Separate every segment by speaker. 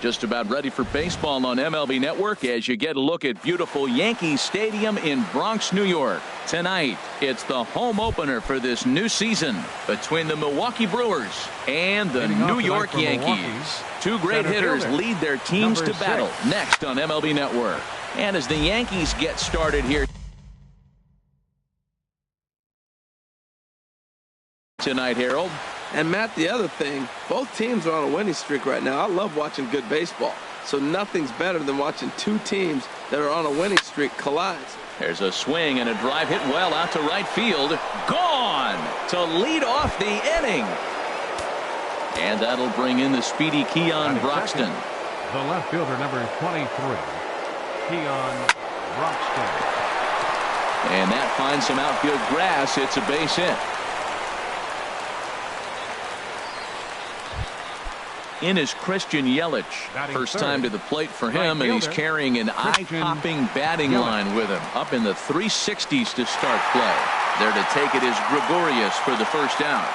Speaker 1: Just about ready for baseball on MLB Network as you get a look at beautiful Yankee Stadium in Bronx, New York. Tonight, it's the home opener for this new season between the Milwaukee Brewers and the New York Yankees. Two great hitters lead their teams to battle next on MLB Network. And as the Yankees get started here tonight, Harold.
Speaker 2: And Matt, the other thing, both teams are on a winning streak right now. I love watching good baseball. So nothing's better than watching two teams that are on a winning streak collide.
Speaker 1: There's a swing and a drive hit well out to right field. Gone to lead off the inning. And that'll bring in the speedy Keon Broxton.
Speaker 3: The left fielder, number 23, Keon Broxton.
Speaker 1: And that finds some outfield grass. It's a base hit. In is Christian Yelich. First time to the plate for him, and he's carrying an eye-popping batting line with him. Up in the 360s to start play. There to take it is Gregorius for the first out.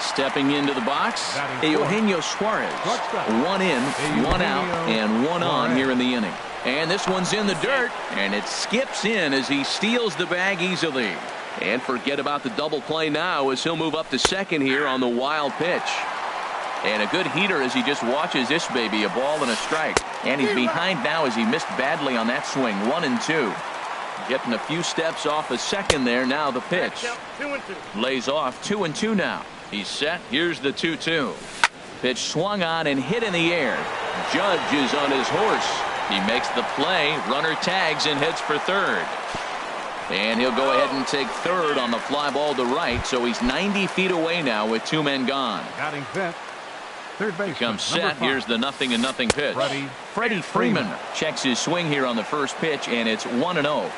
Speaker 1: Stepping into the box, Eugenio Suarez. One in, one out, and one on here in the inning. And this one's in the dirt, and it skips in as he steals the bag easily. And forget about the double play now as he'll move up to second here on the wild pitch. And a good heater as he just watches this baby, a ball and a strike. And he's behind now as he missed badly on that swing. 1-2. Getting a few steps off a second there. Now the pitch. Lays off 2-2 now. He's set. Here's the 2-2. Pitch swung on and hit in the air. Judge is on his horse. He makes the play. Runner tags and heads for third. And he'll go ahead and take third on the fly ball to right. So he's 90 feet away now with two men gone.
Speaker 3: Batting fifth. Third base.
Speaker 1: Comes set. Here's the 0-0 pitch. Freddie Freeman checks his swing here on the first pitch, and it's 1-0.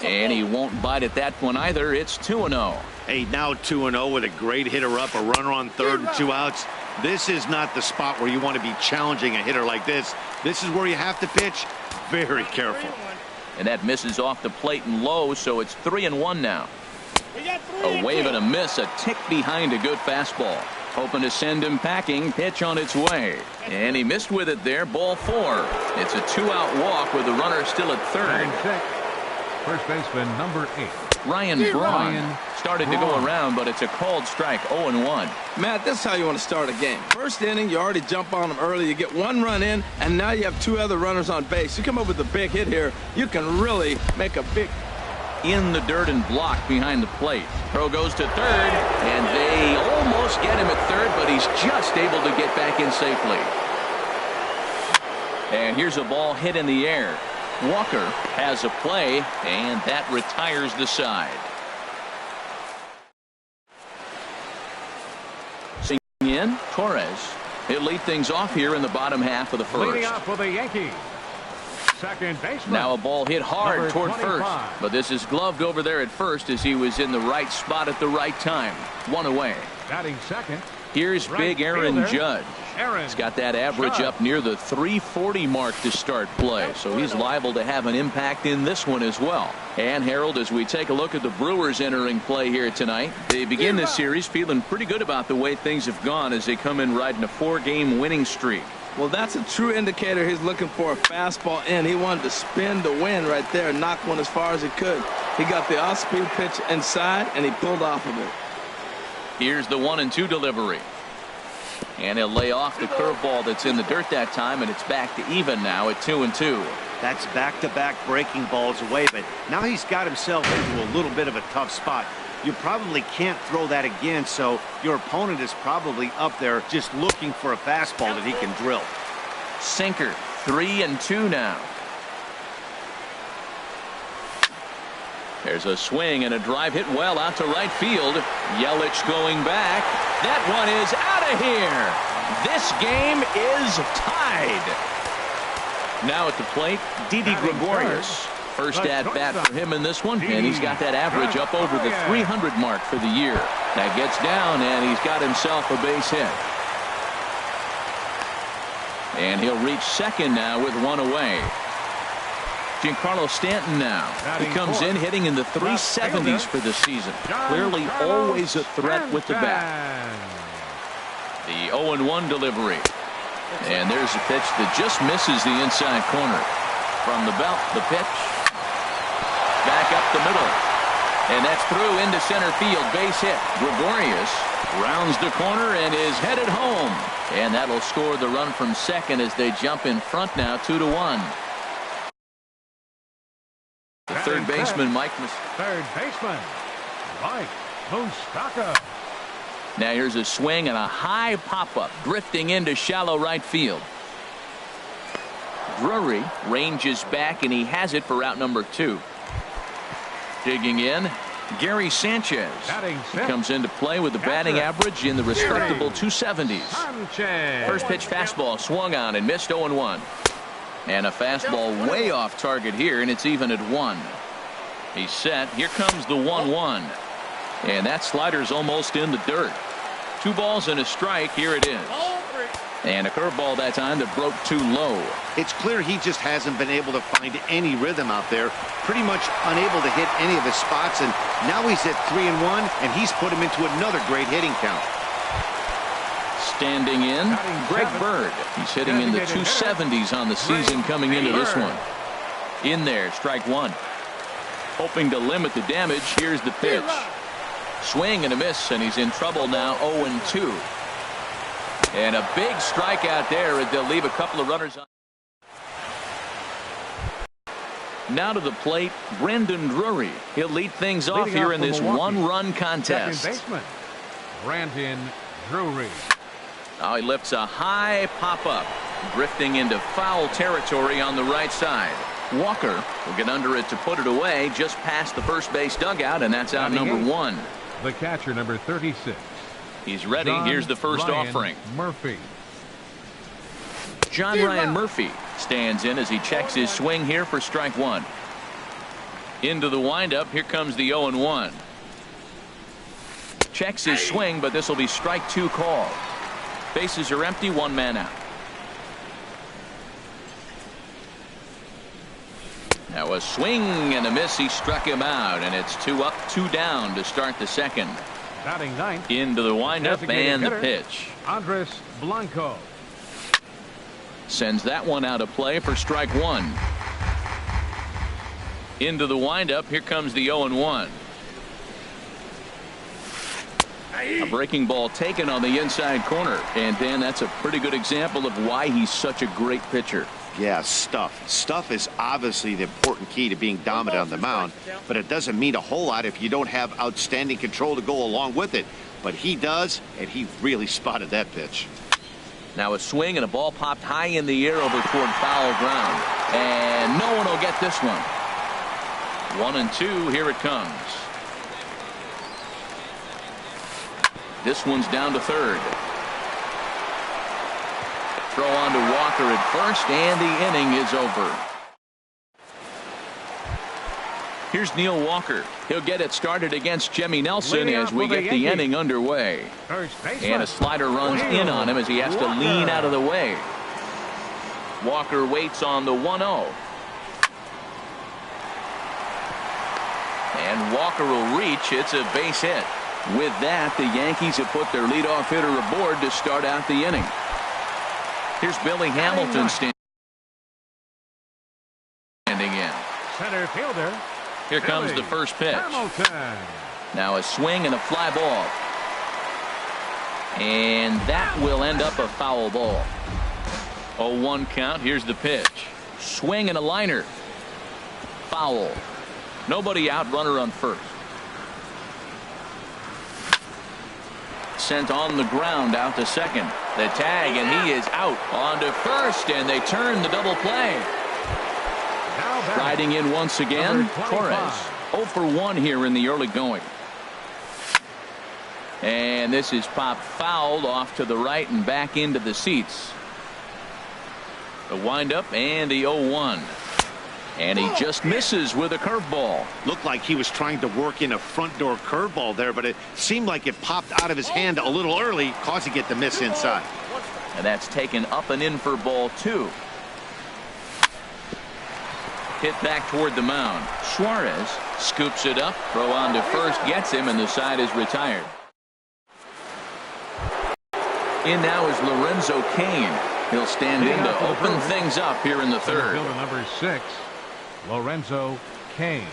Speaker 1: And he won't bite at that one either. It's 2-0.
Speaker 4: Hey, now 2-0 with a great hitter up, a runner on third and 2 outs. This is not the spot where you want to be challenging a hitter like this. This is where you have to pitch very careful.
Speaker 1: And that misses off the plate and low, so it's 3-1 now. A wave and a miss, a tick behind a good fastball. Hoping to send him packing. Pitch on its way. And he missed with it there. Ball 4. It's a 2-out walk with the runner still at third.
Speaker 3: First baseman, number 8.
Speaker 1: Ryan Braun started to go around, but it's a called strike. 0-1.
Speaker 2: Matt, this is how you want to start a game. First inning, you already jump on them early. You get one run in, and now you have two other runners on base. You come up with a big hit here, you can really make a big...
Speaker 1: In the dirt and blocked behind the plate. Throw goes to third, and they almost get him at third, but he's just able to get back in safely. And here's a ball hit in the air. Walker has a play, and that retires the side. Singing in, Torres. He'll lead things off here in the bottom half of the first.
Speaker 3: Leading off for the Yankees. Second baseman.
Speaker 1: Now a ball hit hard
Speaker 3: number
Speaker 1: toward
Speaker 3: 25.
Speaker 1: first, but this is gloved over there at first as he was in the right spot at the right time. One away.
Speaker 3: Batting second.
Speaker 1: Here's big Aaron Judge. He's got that average up near the 340 mark to start play, so he's liable to have an impact in this one as well. And Harold, as we take a look at the Brewers entering play here tonight, they begin this series feeling pretty good about the way things have gone as they come in riding a 4-game winning streak.
Speaker 2: Well, that's a true indicator. He's looking for a fastball in. He wanted to spin the wind right there and knock one as far as he could. He got the off-speed pitch inside, and he pulled off of it.
Speaker 1: Here's the 1-2 delivery. And he'll lay off the curveball that's in the dirt that time, and it's back to even now at 2-2.
Speaker 4: That's back-to-back breaking balls away, but now he's got himself into a little bit of a tough spot. You probably can't throw that again, so your opponent is probably up there just looking for a fastball that he can drill.
Speaker 1: Sinker, 3-2 now. There's a swing and a drive hit well out to right field. Yelich going back. That one is out of here. This game is tied. Now at the plate, Didi Gregorius. First at bat for him in this one, and he's got that average up over the 300 mark for the year. That gets down, and he's got himself a base hit. And he'll reach second now with one away. Giancarlo Stanton now. He comes in hitting in the 370s for the season. Clearly always a threat with the bat. The 0-1 delivery. And there's a pitch that just misses the inside corner. From the belt, the pitch. Back up the middle. And that's through into center field. Base hit. Gregorius rounds the corner and is headed home. And that'll score the run from second as they jump in front now 2-1. The third baseman, Mike
Speaker 3: Moustakas.
Speaker 1: Now here's a swing and a high pop-up drifting into shallow right field. Drury ranges back and he has it for out number 2. Digging in, Gary Sanchez. He comes into play with the batting average in the respectable 270s. First pitch fastball swung on and missed 0-1. And a fastball way off target here, and it's even at 1. He's set. Here comes the 1-1. And that slider's almost in the dirt. 2 balls and a strike. Here it is. And a curveball that time that broke too low.
Speaker 4: It's clear he just hasn't been able to find any rhythm out there. Pretty much unable to hit any of his spots. And now he's at 3-1, and he's put him into another great hitting count.
Speaker 1: Standing in, Greg Bird. He's hitting in the 270s on the season coming into this one. In there, strike 1. Hoping to limit the damage. Here's the pitch. Swing and a miss, and he's in trouble now. 0-2. And a big strikeout there as they'll leave a couple of runners on. Now to the plate, Brandon Drury. He'll lead things off here in this one-run contest.
Speaker 3: Second baseman, Brandon Drury.
Speaker 1: Now he lifts a high pop-up, drifting into foul territory on the right side. Walker will get under it to put it away just past the first base dugout, and that's out number 1.
Speaker 3: The catcher, number 36.
Speaker 1: He's ready. Here's the first offering.
Speaker 3: Murphy.
Speaker 1: John Ryan Murphy stands in as he checks his swing here for strike 1. Into the windup. Here comes the 0-1. Checks his swing, but this will be strike 2 call. Bases are empty. 1 man out. Now a swing and a miss. He struck him out, and it's 2 up, 2 down to start the second.
Speaker 3: Batting ninth.
Speaker 1: Into the windup and the pitch.
Speaker 3: Andres Blanco.
Speaker 1: Sends that one out of play for strike 1. Into the windup. Here comes the 0-1. A breaking ball taken on the inside corner. And Dan, that's a pretty good example of why he's such a great pitcher.
Speaker 4: Yeah, stuff. Stuff is obviously the important key to being dominant on the mound, but it doesn't mean a whole lot if you don't have outstanding control to go along with it. But he does, and he really spotted that pitch.
Speaker 1: Now a swing and a ball popped high in the air over toward foul ground. And no one will get this one. 1-2, here it comes. This one's down to third. Throw on to Walker at first, and the inning is over. Here's Neil Walker. He'll get it started against Jimmy Nelson as we get the inning underway. And a slider runs in on him as he has to lean out of the way. Walker waits on the 1-0. And Walker will reach. It's a base hit. With that, the Yankees have put their leadoff hitter aboard to start out the inning. Here's Billy Hamilton standing in.
Speaker 3: Center fielder.
Speaker 1: Here comes the first pitch.
Speaker 3: Hamilton.
Speaker 1: Now a swing and a fly ball. And that will end up a foul ball. 0-1 count. Here's the pitch. Swing and a liner. Foul. Nobody out. Runner on first. Sent on the ground out to second. The tag, and he is out on to first, and they turn the double play. Riding in once again, Torres. 0 for 1 here in the early going. And this is popped fouled off to the right and back into the seats. The windup and the 0-1. And he just misses with a curveball.
Speaker 4: Looked like he was trying to work in a front door curveball there, but it seemed like it popped out of his hand a little early, causing it to miss inside.
Speaker 1: And that's taken up and in for ball 2. Hit back toward the mound. Suarez scoops it up. Throw on to first. Gets him, and the side is retired. In now is Lorenzo Cain. He'll stand in to open things up here in the third.
Speaker 3: Fielder number 6, Lorenzo Cain.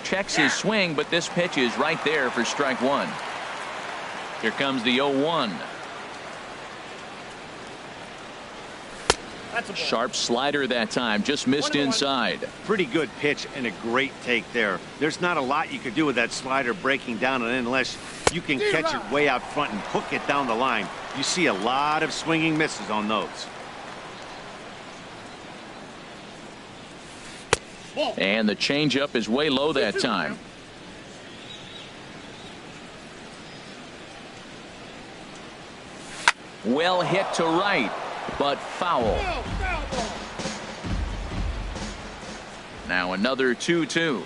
Speaker 1: Checks his swing, but this pitch is right there for strike one. Here comes the 0-1. Sharp slider that time, just missed inside.
Speaker 4: Pretty good pitch and a great take there. There's not a lot you could do with that slider breaking down and unless you can catch it way out front and hook it down the line. You see a lot of swinging misses on those.
Speaker 1: And the changeup is way low that time. Well hit to right, but foul. Now another 2-2.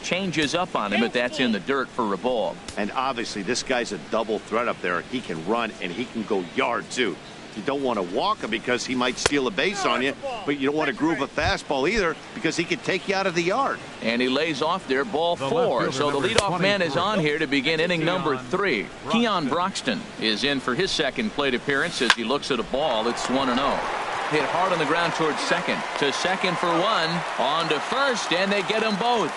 Speaker 1: Changes up on him, but that's in the dirt for a ball.
Speaker 4: And obviously this guy's a double threat up there. He can run and he can go yard too. You don't want to walk him because he might steal a base on you, but you don't want to groove a fastball either because he could take you out of the yard.
Speaker 1: And he lays off there, ball 4. So the leadoff man is on here to begin inning number 3. Keon Broxton is in for his second plate appearance as he looks at a ball. It's 1-0. Hit hard on the ground towards second. To second for 1. On to first, and they get them both.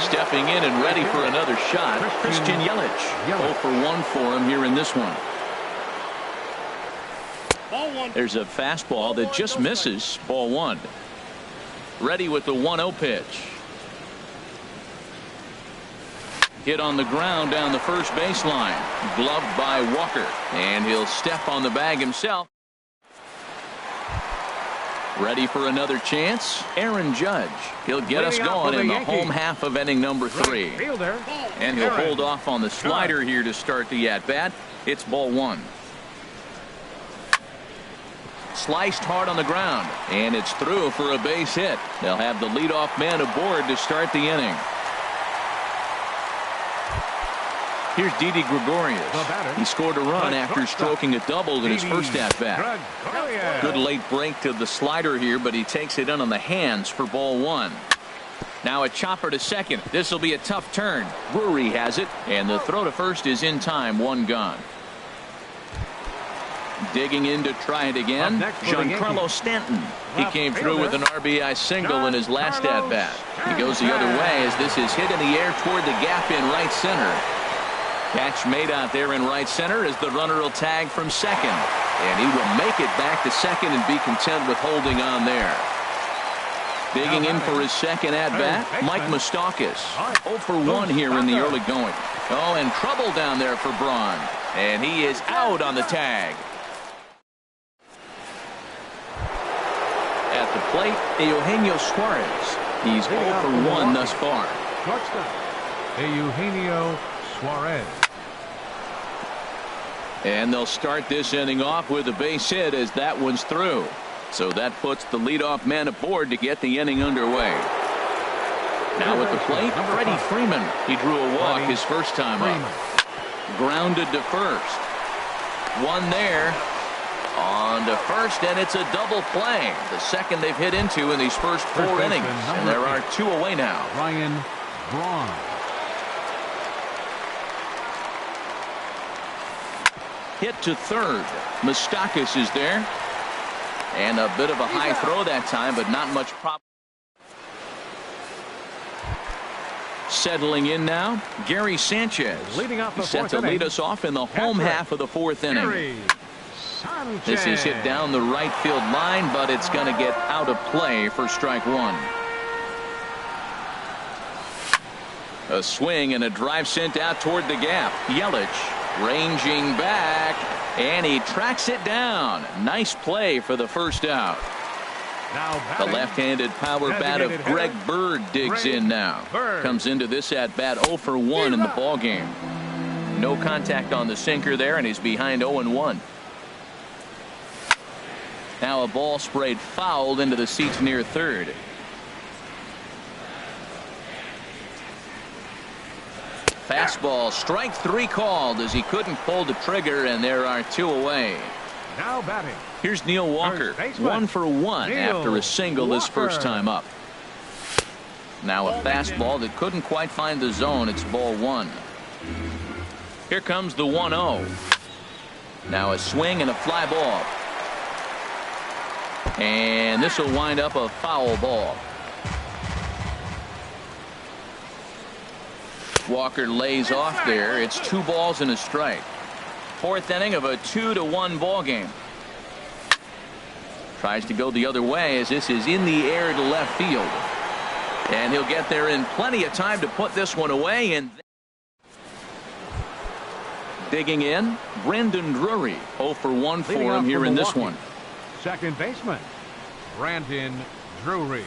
Speaker 1: Stepping in and ready for another shot, Christian Yelich. 0 for 1 for him here in this one. There's a fastball that just misses. Ball 1. Ready with the 1-0 pitch. Hit on the ground down the first baseline. Gloved by Walker. And he'll step on the bag himself. Ready for another chance. Aaron Judge. He'll get us going in the home half of inning number 3. And he'll hold off on the slider here to start the at-bat. It's ball 1. Sliced hard on the ground, and it's through for a base hit. They'll have the leadoff man aboard to start the inning. Here's Didi Gregorius. He scored a run after stroking a double in his first at-bat. Good late break to the slider here, but he takes it in on the hands for ball 1. Now a chopper to second. This will be a tough turn. Drury has it, and the throw to first is in time. 1 gone. Digging in to try it again, Giancarlo Stanton. He came through with an RBI single in his last at-bat. He goes the other way as this is hit in the air toward the gap in right center. Catch made out there in right center as the runner will tag from second. And he will make it back to second and be content with holding on there. Digging in for his second at-bat, Mike Moustakas. 0 for 1 here in the early going. Oh, and trouble down there for Braun. And he is out on the tag. At the plate, Eugenio Suarez. He's 0 for 1 thus far.
Speaker 3: Eugenio Suarez.
Speaker 1: And they'll start this inning off with a base hit as that one's through. So that puts the leadoff man aboard to get the inning underway. Now at the plate, Freddie Freeman. He drew a walk his first time up. Grounded to first. One there. On to first, and it's a double play. The second they've hit into in these first 4 innings. And there are 2 away now.
Speaker 3: Ryan Braun.
Speaker 1: Hit to third. Moustakas is there. And a bit of a high throw that time, but not much problem. Settling in now, Gary Sanchez.
Speaker 3: Leading off the
Speaker 1: He's set to lead us off in the home half of the 4th inning. This is hit down the right field line, but it's going to get out of play for strike 1. A swing and a drive sent out toward the gap. Yelich ranging back, and he tracks it down. Nice play for the first out. The left-handed power bat of Greg Bird digs in now. Comes into this at-bat 0 for 1 in the ballgame. No contact on the sinker there, and he's behind 0-1. Now a ball sprayed fouled into the seats near third. Fastball, strike 3 called as he couldn't pull the trigger, and there are 2 away.
Speaker 3: Now batting.
Speaker 1: Here's Neil Walker. 1 for 1 after a single his first time up. Now a fastball that couldn't quite find the zone. It's ball one. Here comes the 1-0. Now a swing and a fly ball. And this will wind up a foul ball. Walker lays off there. It's 2 balls and a strike. 4th inning of a 2-1 ball game. Tries to go the other way as this is in the air to left field. And he'll get there in plenty of time to put this one away. And digging in, Brandon Drury. 0 for 1 for him here in this one.
Speaker 3: Second baseman, Brandon Drury.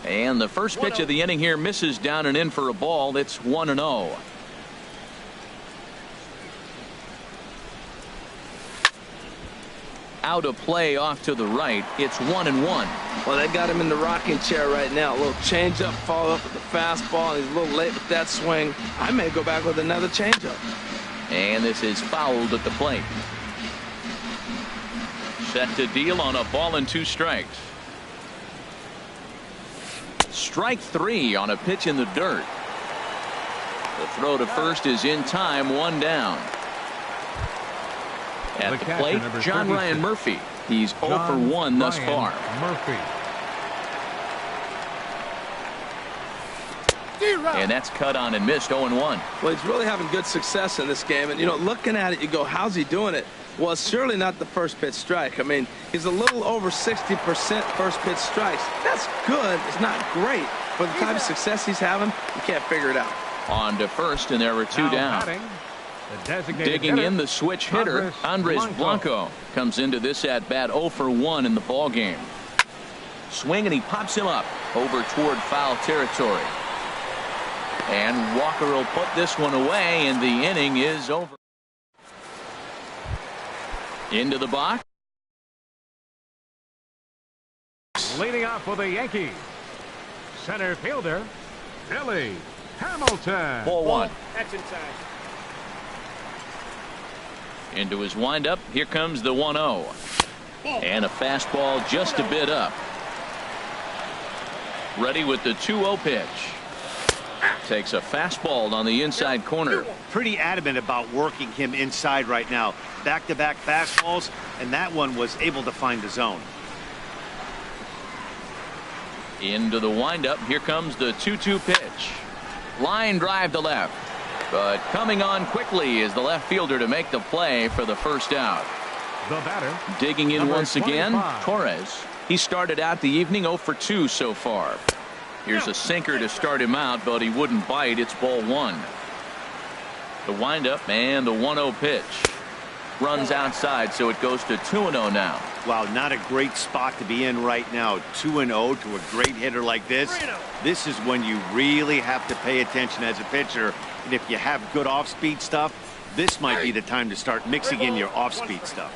Speaker 1: And the first pitch of the inning here misses down and in for a ball. It's 1-0. Out of play off to the right. It's 1-1.
Speaker 2: Well, they got him in the rocking chair right now. A little changeup, follow up with the fastball. He's a little late with that swing. I may go back with another changeup.
Speaker 1: And this is fouled at the plate. Set to deal on a ball and 2 strikes. Strike 3 on a pitch in the dirt. The throw to first is in time. 1 down. At the plate, John Ryan Murphy. He's 0 for 1 thus far.
Speaker 3: Murphy.
Speaker 1: And that's cut on and missed. 0-1.
Speaker 2: Well, he's really having good success in this game. And, you know, looking at it, you go, how's he doing it? Well, it's surely not the first pitch strike. I mean, he's a little over 60% first pitch strikes. That's good. It's not great. But the type of success he's having, you can't figure it out.
Speaker 1: On to first, and there were 2 down. Digging in, the switch hitter, Andres Blanco, comes into this at bat 0 for 1 in the ball game. Swing, and he pops him up over toward foul territory. And Walker will put this one away, and the inning is over. Into the box.
Speaker 3: Leading off for the Yankees, center fielder, Billy Hamilton.
Speaker 1: Ball 1.
Speaker 5: That's inside.
Speaker 1: Into his windup. Here comes the 1-0. And a fastball just a bit up. Ready with the 2-0 pitch. Takes a fastball on the inside corner.
Speaker 4: Pretty adamant about working him inside right now. Back-to-back fastballs, and that one was able to find the zone.
Speaker 1: Into the windup. Here comes the 2-2 pitch. Line drive to left. But coming on quickly is the left fielder to make the play for the first out.
Speaker 3: The batter,
Speaker 1: digging in once again,
Speaker 3: 25.
Speaker 1: Torres. He started out the evening 0 for 2 so far. Here's a sinker to start him out, but he wouldn't bite. It's ball 1. The windup and the 1-0 pitch. Runs outside, so it goes to 2-0 now.
Speaker 4: Wow, not a great spot to be in right now. 2-0 to a great hitter like this. This is when you really have to pay attention as a pitcher. And if you have good off-speed stuff, this might be the time to start mixing in your off-speed stuff.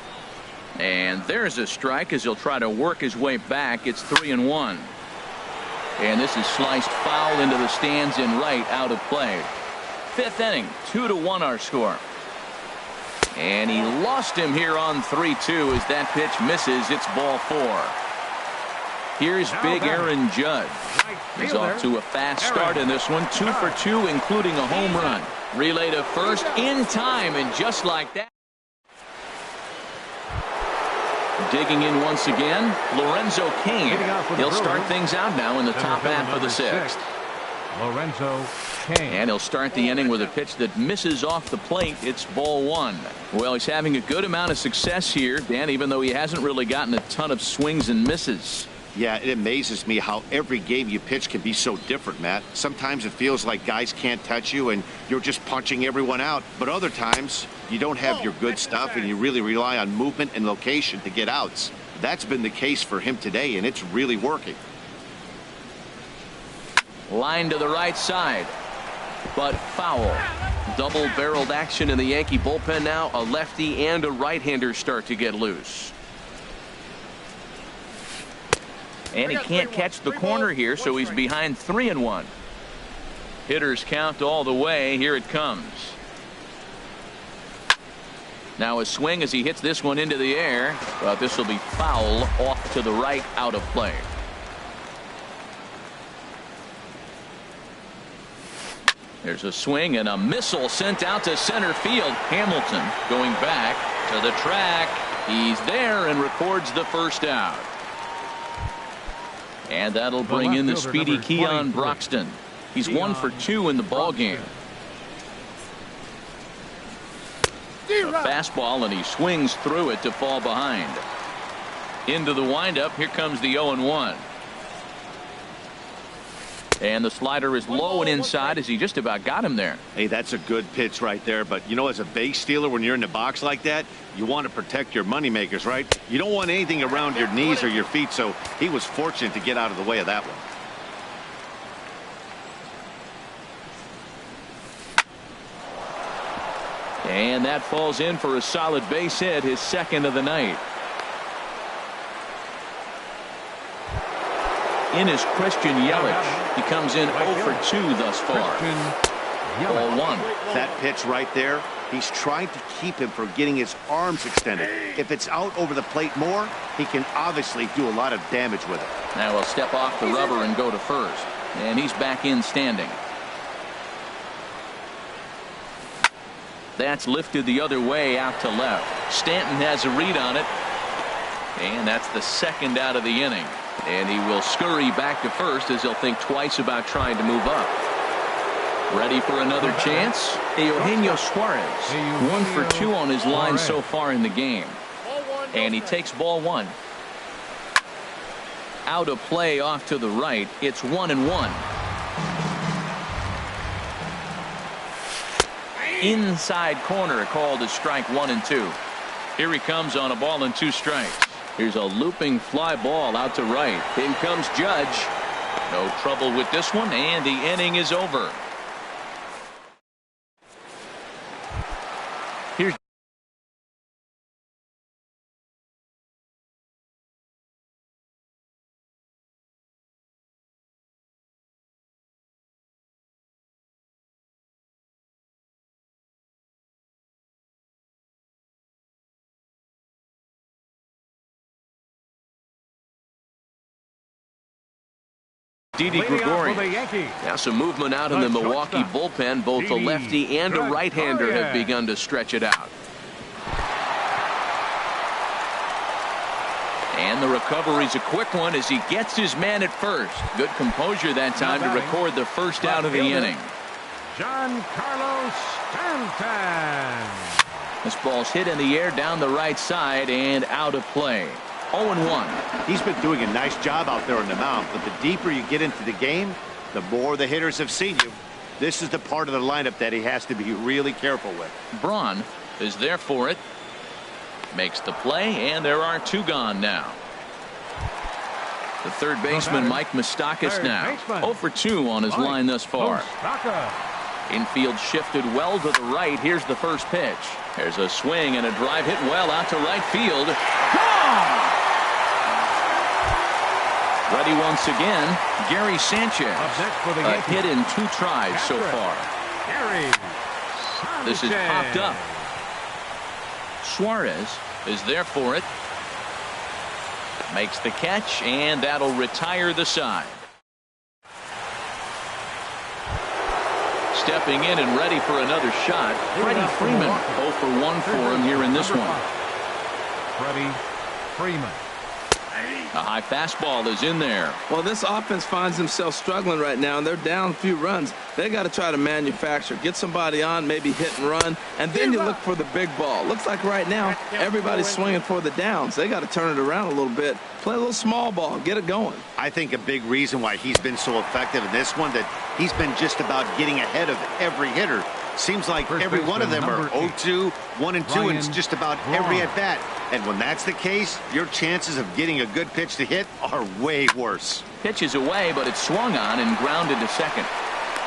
Speaker 1: And there's a strike as he'll try to work his way back. It's 3-1. And this is sliced foul into the stands in right, out of play. 5th inning, 2-1 our score. And he lost him here on 3-2 as that pitch misses. It's ball 4. Here's big Aaron Judge. He's off to a fast start in this one. 2 for 2, including a home run. Relay to first in time, and just like that. Digging in once again, Lorenzo Cain. He'll start things out now in the top half of the 6th.
Speaker 3: Lorenzo Cain.
Speaker 1: And he'll start the inning with a pitch that misses off the plate. It's ball 1. Well, he's having a good amount of success here, Dan, even though he hasn't really gotten a ton of swings and misses.
Speaker 6: Yeah, it amazes me how every game you pitch can be so different, Matt. Sometimes it feels like guys can't touch you and you're just punching everyone out. But other times you don't have your good stuff and you really rely on movement and location to get outs. That's been the case for him today, and it's really working.
Speaker 1: Line to the right side, but foul. Double-barreled action in the Yankee bullpen now. A lefty and a right-hander start to get loose. And he can't catch the corner here, so he's behind 3-1. Hitters count all the way. Here it comes. Now a swing as he hits this one into the air, but this will be foul off to the right, out of play. There's a swing and a missile sent out to center field. Hamilton going back to the track. He's there and records the first out. And that'll bring in the speedy Keon Broxton. He's 1 for 2 in the ball game. A fastball, and he swings through it to fall behind. Into the windup. Here comes the 0-1. And the slider is low and inside as he just about got him there.
Speaker 6: Hey, that's a good pitch right there. But, you know, as a base stealer, when you're in the box like that, you want to protect your moneymakers, right? You don't want anything around your knees or your feet, so he was fortunate to get out of the way of that one.
Speaker 1: And that falls in for a solid base hit, his second of the night. In is Christian Yelich. He comes in 0 for 2 thus far. Ball 1.
Speaker 6: That pitch right there, he's trying to keep him from getting his arms extended. If it's out over the plate more, he can obviously do a lot of damage with it.
Speaker 1: Now he'll step off the rubber and go to first. And he's back in standing. That's lifted the other way out to left. Stanton has a read on it. And that's the second out of the inning. And he will scurry back to first as he'll think twice about trying to move up. Ready for another chance? Eugenio Suarez. 1 for 2 on his line so far in the game. And he takes ball 1. Out of play off to the right. It's 1-1. Inside corner called as strike 1 and 2. Here he comes on a ball and 2 strikes. Here's a looping fly ball out to right. In comes Judge. No trouble with this one, and the inning is over. Here's Didi Gregorius. Now some movement out in the Milwaukee bullpen. Both a lefty and a right-hander have begun to stretch it out. And the recovery's a quick one as he gets his man at first. Good composure that time to record the first out of the inning.
Speaker 3: Giancarlo Stanton.
Speaker 1: This ball's hit in the air down the right side and out of play. 0-1.
Speaker 6: He's been doing a nice job out there on the mound, but the deeper you get into the game, the more the hitters have seen you. This is the part of the lineup that he has to be really careful with.
Speaker 1: Braun is there for it. Makes the play, and there are 2 gone now. The third baseman, Mike Moustakas, now 0 for 2 on his line thus far. Infield shifted well to the right. Here's the first pitch. There's a swing and a drive hit well out to right field. Gone! Ready once again, Gary Sanchez. A hit in 2 tries so far. This is popped up. Suarez is there for it. Makes the catch, and that'll retire the side. Stepping in and ready for another shot, Freddie Freeman. 0 for 1 for him here in this one.
Speaker 3: Freddie Freeman.
Speaker 1: A high fastball is in there.
Speaker 2: Well, this offense finds themselves struggling right now, and they're down a few runs. They got to try to manufacture, get somebody on, maybe hit and run, and then you look for the big ball. Looks like right now everybody's swinging for the downs. They got to turn it around a little bit, play a little small ball, get it going.
Speaker 6: I think a big reason why he's been so effective in this one, that he's been just about getting ahead of every hitter. Seems like every one of them are 0-2, 1-2, and it's just about every at bat. And when that's the case, your chances of getting a good pitch to hit are way worse.
Speaker 1: Pitch is away, but it's swung on and grounded to second.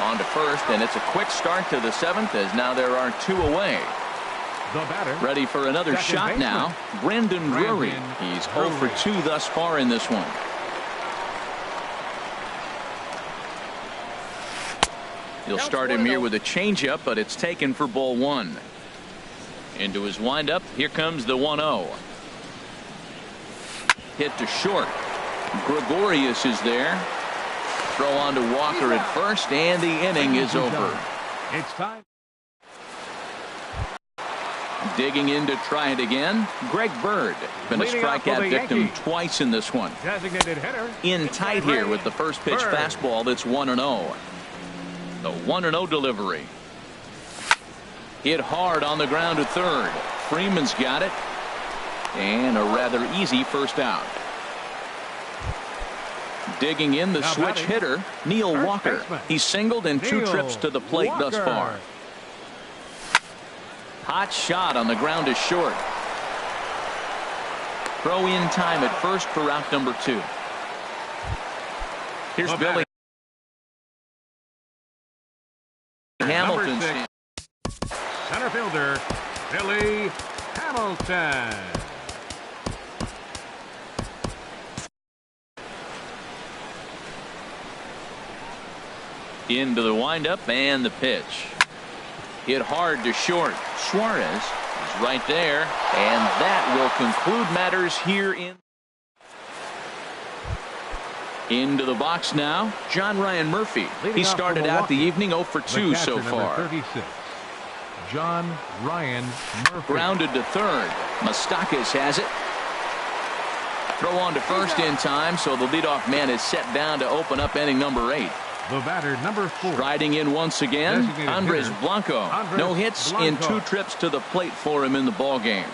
Speaker 1: On to first, and it's a quick start to the 7th as now there are 2 away. Ready for another shot now, Brandon Drury. He's 0 for 2 thus far in this one. He'll start him here with a changeup, but it's taken for ball 1. Into his windup, here comes the 1-0. Hit to short. Gregorius is there. Throw on to Walker at first, and the inning is over.
Speaker 3: It's time.
Speaker 1: Digging in to try it again, Greg Bird. Been a strikeout victim twice in this one.
Speaker 3: Designated hitter.
Speaker 1: In tight here with the first pitch fastball that's 1-0. The 1-0 delivery. Hit hard on the ground to third. Freeman's got it. And a rather easy first out. Digging in the switch hitter, Neil Walker. He's singled in 2 trips to the plate thus far. Hot shot on the ground is short. Throw in time at first for out number 2. Here's Billy Hamilton.
Speaker 3: Center fielder, Billy Hamilton.
Speaker 1: Into the windup and the pitch. Hit hard to short. Suarez is right there, and that will conclude matters here into the box now. John Ryan Murphy. He started out the evening 0 for 2 so far.
Speaker 3: 36, John Ryan Murphy.
Speaker 1: Grounded to third. Moustakas has it. Throw on to first in time, so the leadoff man is set down to open up inning number 8.
Speaker 3: The batter, number 4.
Speaker 1: Riding in once again, Andres Blanco. No hits in 2 trips to the plate for him in the ball game.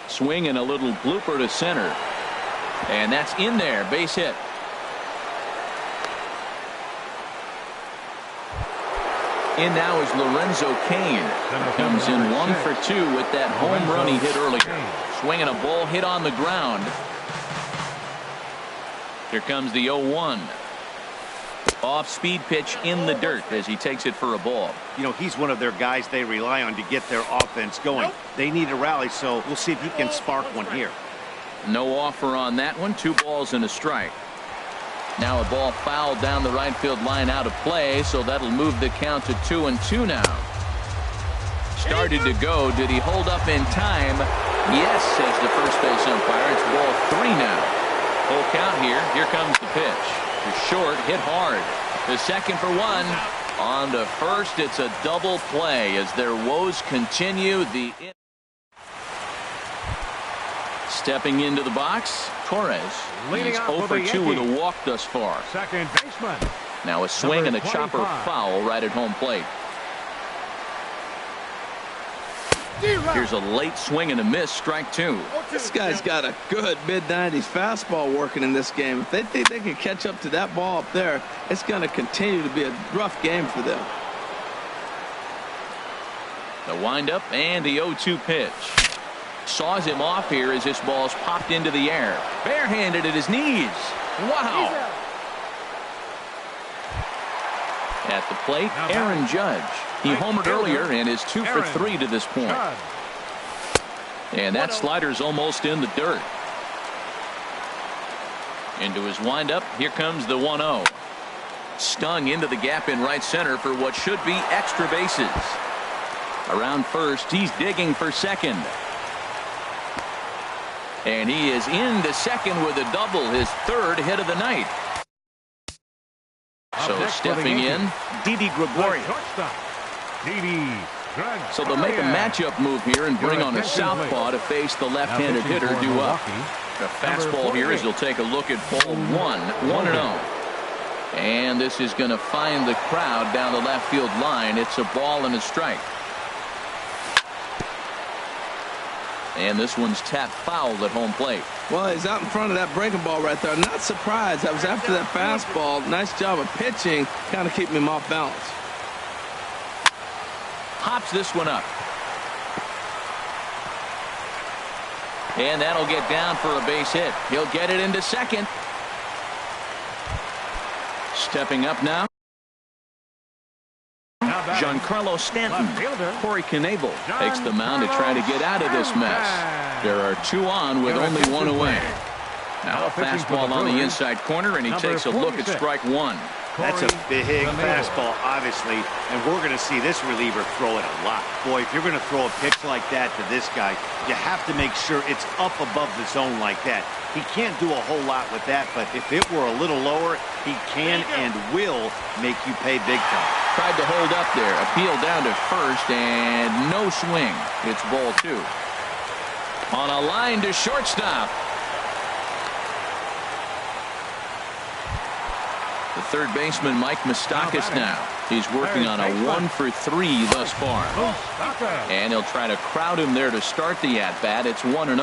Speaker 1: Swing and a little blooper to center. And that's in there. Base hit. In now is Lorenzo Cain. Comes in 1 for 2 with that home run he hit earlier. Swinging a ball hit on the ground. Here comes the 0-1. Off-speed pitch in the dirt as he takes it for a ball.
Speaker 4: You know, he's one of their guys they rely on to get their offense going. They need a rally, so we'll see if he can spark one here.
Speaker 1: No offer on that one. 2 balls and a strike. Now a ball fouled down the right field line out of play, so that'll move the count to 2-2 now. Started to go. Did he hold up in time? Yes, says the first base umpire. It's ball 3 now. Full count here. Here comes the pitch. Short, hit hard. The second for 1. On to first, it's a double play as their woes continue. Stepping into the box, Torres. He's 0 for 2 with a walk thus far.
Speaker 3: Second baseman.
Speaker 1: Now a swing and a chopper foul right at home plate. Here's a late swing and a miss, strike 2.
Speaker 2: This guy's got a good mid-90s fastball working in this game. If they think they can catch up to that ball up there, it's going to continue to be a rough game for them.
Speaker 1: The windup and the 0-2 pitch. Saws him off here as this ball's popped into the air. Barehanded at his knees. Wow. At the plate, Aaron Judge. He homered earlier and is 2 for 3 to this point. And that slider's almost in the dirt. Into his windup. Here comes the 1-0. Stung into the gap in right center for what should be extra bases. Around first, he's digging for second. And he is into second with a double, his 3rd hit of the night. So stepping in, Didi Gregorius. So they'll make a matchup move here and bring on a southpaw to face the left-handed hitter due up. The fastball here as he'll take a look at ball 1, 1-0. And this is going to find the crowd down the left field line. It's a ball and a strike. And this one's tapped foul at home plate.
Speaker 2: Well, he's out in front of that breaking ball right there. I'm not surprised. I was after that fastball. Nice job of pitching, kind of keeping him off balance.
Speaker 1: Hops this one up. And that'll get down for a base hit. He'll get it into second. Stepping up now, Giancarlo Stanton. Corey Knebel takes the mound to try to get out of this mess. There are 2 on with only 1 away. Now a fastball on the inside corner, and he takes a look at strike 1.
Speaker 4: That's a big fastball, obviously, and we're going to see this reliever throw it a lot. Boy, if you're going to throw a pitch like that to this guy, you have to make sure it's up above the zone like that. He can't do a whole lot with that, but if it were a little lower, he can and will make you pay big time.
Speaker 1: Tried to hold up there, appeal down to first, and no swing. It's ball 2. On a line to shortstop. The third baseman, Mike Moustakas, now. He's working on a 1 for 3 thus far. And he'll try to crowd him there to start the at-bat. It's 1-0.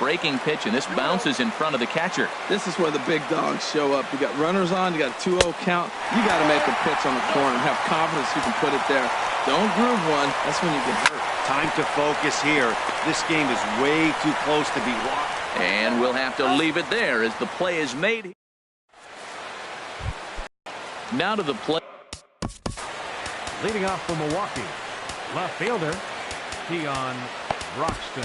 Speaker 1: Breaking pitch, and this bounces in front of the catcher.
Speaker 2: This is where the big dogs show up. You got runners on, you got a 2-0 count. You got to make a pitch on the corner and have confidence you can put it there. Don't groove one. That's when you get hurt.
Speaker 4: Time to focus here. This game is way too close to be walked.
Speaker 1: And we'll have to leave it there as the play is made. Now to the play.
Speaker 3: Leading off for Milwaukee, left fielder, Keon Broxton.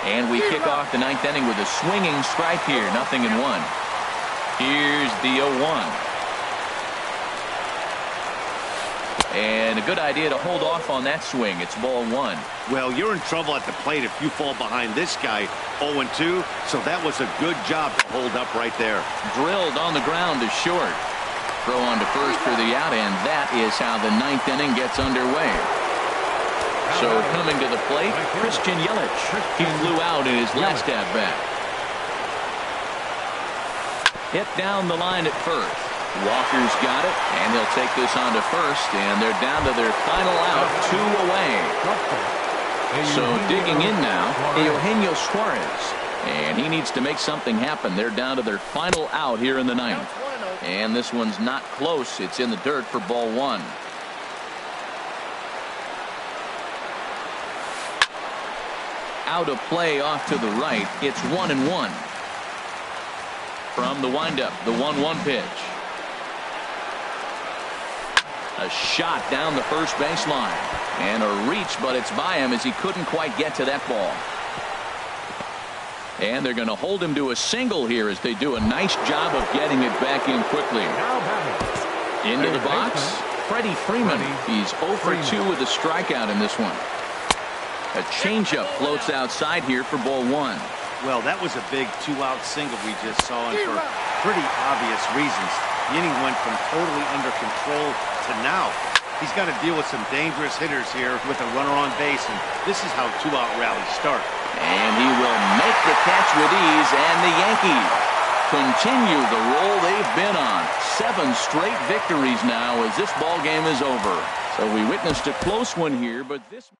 Speaker 1: And we kick off the 9th inning with a swinging strike here. 0-1. Here's the 0-1. And a good idea to hold off on that swing. It's ball 1.
Speaker 4: Well, you're in trouble at the plate if you fall behind this guy 0-2. So that was a good job to hold up right there.
Speaker 1: Drilled on the ground to short. Throw on to first for the out, and that is how the 9th inning gets underway. So coming to the plate, Christian Yelich. He flew out in his last at-bat. Hit down the line at first. Walker's got it, and he'll take this on to first, and they're down to their final out, 2 away. So digging in now, Eugenio Suarez. And he needs to make something happen. They're down to their final out here in the 9th. And this one's not close. It's in the dirt for ball 1. Out of play off to the right. It's 1-1. From the windup, the 1-1 pitch. A shot down the first baseline. And a reach, but it's by him as he couldn't quite get to that ball. And they're going to hold him to a single here as they do a nice job of getting it back in quickly. Into the box, Freddie Freeman. He's 0 for 2 with a strikeout in this one. A changeup floats outside here for ball 1.
Speaker 4: Well, that was a big 2-out single we just saw, and for pretty obvious reasons. The inning went from totally under control to now. He's got to deal with some dangerous hitters here with a runner on base, and this is how 2-out rallies start.
Speaker 1: And he will make the catch with ease, and the Yankees continue the roll they've been on. 7 straight victories now as this ball game is over. So we witnessed a close one here, but this...